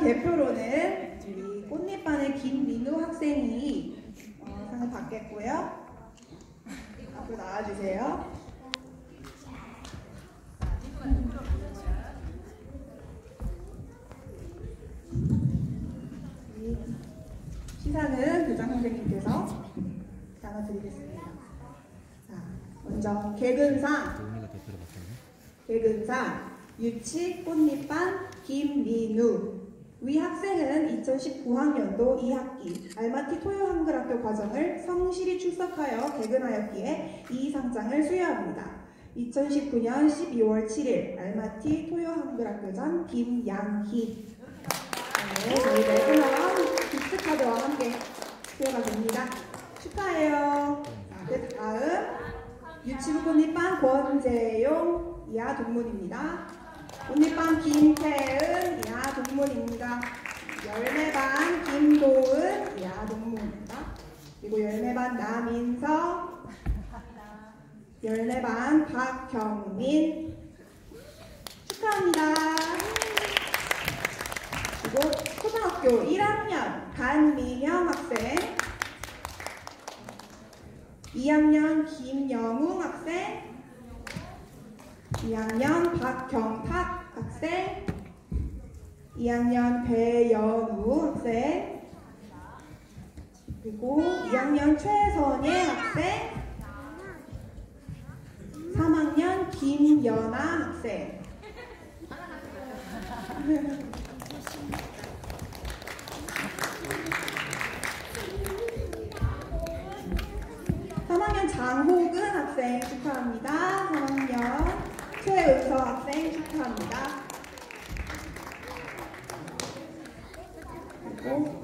대표로는 우리 꽃잎반의 김민우 학생이 상을 받겠고요. 앞으로 나와주세요. 시상은 교장 선생님께서 나눠드리겠습니다. 자, 먼저 개근상 유치 꽃잎반 김민우. 위 학생은 2019학년도 2학기 알마티 토요한글학교 과정을 성실히 출석하여 개근하였기에 이 상장을 수여합니다. 2019년 12월 7일 알마티 토요한글학교장 김양희. 네, 저희 매그넘 기프트카드와 함께 수여가 됩니다. 축하해요. 자, 그 다음 유치부 꽃잎반 권재용 이하 동문입니다. 꽃잎반 김태은 이하 동문입니다. 열매반 김도은 이하 동문입니다. 그리고 열매반 남인서, 열매반 박경민 축하합니다. 그리고 초등학교 1학년 간민영 학생, 2학년 김영웅 학생, 2학년 박경탁 학생, 2학년 배연우 학생, 그리고 2학년 최선예 학생, 3학년 김연아 학생. 3학년 장호근 학생 축하합니다. 3학년 최은서 학생 축하합니다. 그리고